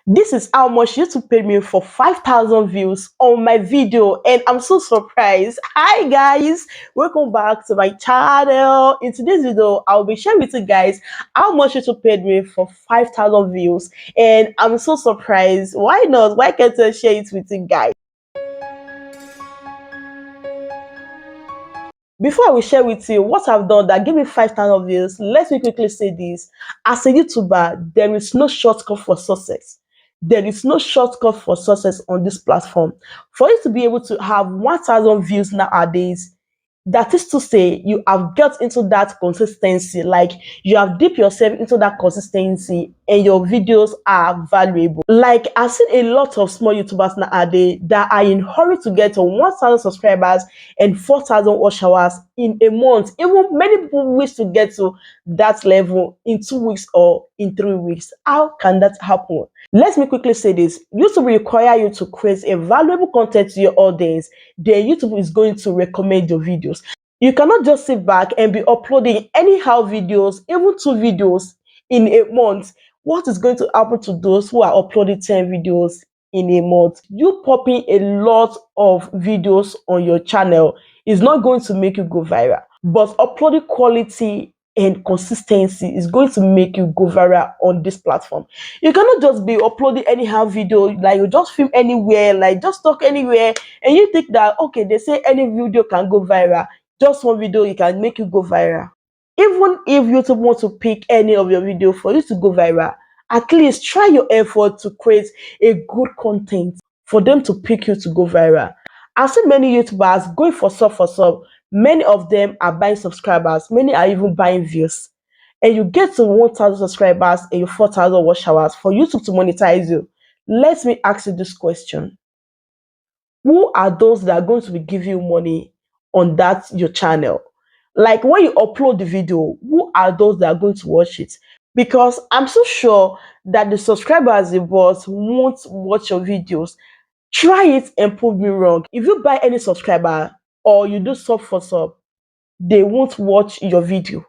This is how much YouTube paid me for 5,000 views on my video, and I'm so surprised. Hi guys, welcome back to my channel. In today's video, I'll be sharing with you guys how much YouTube paid me for 5,000 views, and I'm so surprised. Why not? Why can't I share it with you guys? Before I will share with you what I've done that gave me 5,000 views, let me quickly say this. As a YouTuber, there is no shortcut for success. There is no shortcut for success on this platform. For you to be able to have 1,000 views nowadays, that is to say, you have got into that consistency, like you have dipped yourself into that consistency, and your videos are valuable. Like I've seen a lot of small YouTubers nowadays that are in hurry to get to 1,000 subscribers and 4,000 watch hours in a month. Even many people wish to get to that level in 2 weeks or in 3 weeks. How can that happen? Let me quickly say this. YouTube require you to create a valuable content to your audience. Then YouTube is going to recommend your videos. You cannot just sit back and be uploading anyhow videos, even 2 videos in a month. What is going to happen to those who are uploading 10 videos in a month? You popping a lot of videos on your channel is not going to make you go viral, but uploading quality and consistency is going to make you go viral on this platform. You cannot just be uploading anyhow video, like you just film anywhere, like just talk anywhere, and you think that okay, they say any video can go viral. Just one video it can make you go viral. Even if YouTube wants to pick any of your video for you to go viral, at least try your effort to create a good content for them to pick you to go viral. I've seen many YouTubers going for sub. Many of them are buying subscribers, many are even buying views. And you get to 1,000 subscribers and your 4,000 watch hours for YouTube to monetize you. Let me ask you this question. Who are those that are going to be giving you money on that your channel? Like when you upload the video, who are those that are going to watch it? Because I'm so sure that the subscribers you bought won't watch your videos. Try it and prove me wrong. If you buy any subscriber or you do sub, they won't watch your video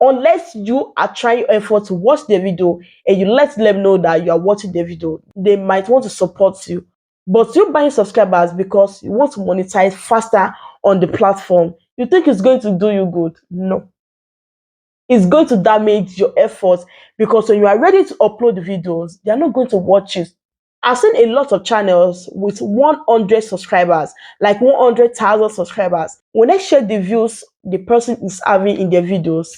unless you are trying your effort to watch the video and you let them know that you are watching the video. They might want to support you, but you buying subscribers because you want to monetize faster on the platform, you think it's going to do you good? No, it's going to damage your efforts, because when you are ready to upload the videos, they are not going to watch it. I've seen a lot of channels with 100 subscribers, like 100,000 subscribers. When I share the views the person is having in their videos,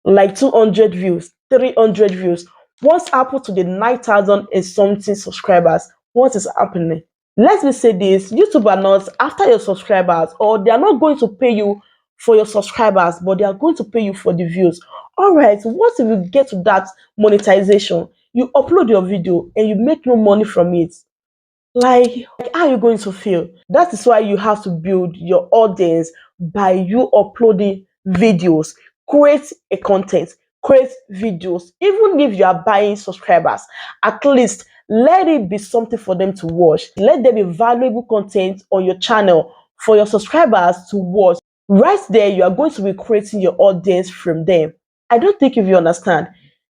like 200 views, 300 views. What's happened to the 9,000 and something subscribers? What is happening? Let me say this, YouTube are not after your subscribers, or they are not going to pay you for your subscribers, but they are going to pay you for the views. All right, what if you get to that monetization? You upload your video and you make no money from it. Like how are you going to feel? That is why you have to build your audience by you uploading videos. Create a content, create videos. Even if you are buying subscribers, at least let it be something for them to watch. Let there be valuable content on your channel for your subscribers to watch. Right there, you are going to be creating your audience from them. I don't think if you understand,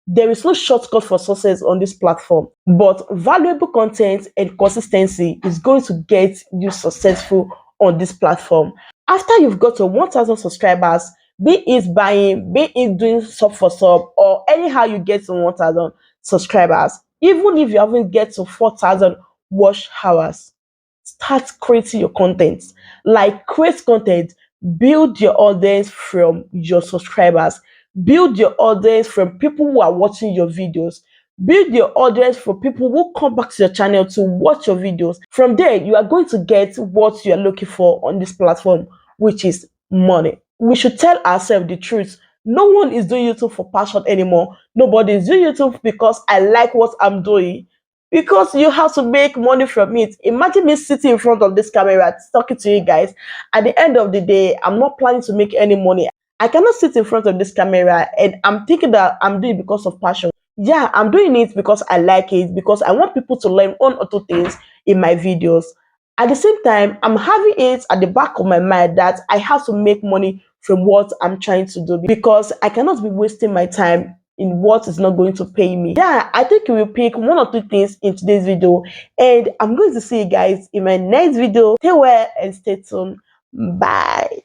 there is no shortcut for success on this platform, but valuable content and consistency is going to get you successful on this platform. After you've got to 1,000 subscribers, be it buying, be it doing sub for sub, or anyhow you get to 1,000 subscribers, even if you haven't get to 4,000 watch hours, start creating your content. Like create content, build your audience from your subscribers, build your audience from people who are watching your videos, build your audience for people who come back to your channel to watch your videos. From there, you are going to get what you are looking for on this platform, which is money. We should tell ourselves the truth. No one is doing YouTube for passion anymore. Nobody is doing YouTube because I like what I'm doing, because you have to make money from it. Imagine me sitting in front of this camera talking to you guys. At the end of the day, I'm not planning to make any money. I cannot sit in front of this camera and I'm thinking that I'm doing it because of passion. Yeah, I'm doing it because I like it, because I want people to learn one or two things in my videos. At the same time, I'm having it at the back of my mind that I have to make money from what I'm trying to do, because I cannot be wasting my time in what is not going to pay me. Yeah, I think we will pick one or two things in today's video, and I'm going to see you guys in my next video. Stay well and stay tuned. Bye.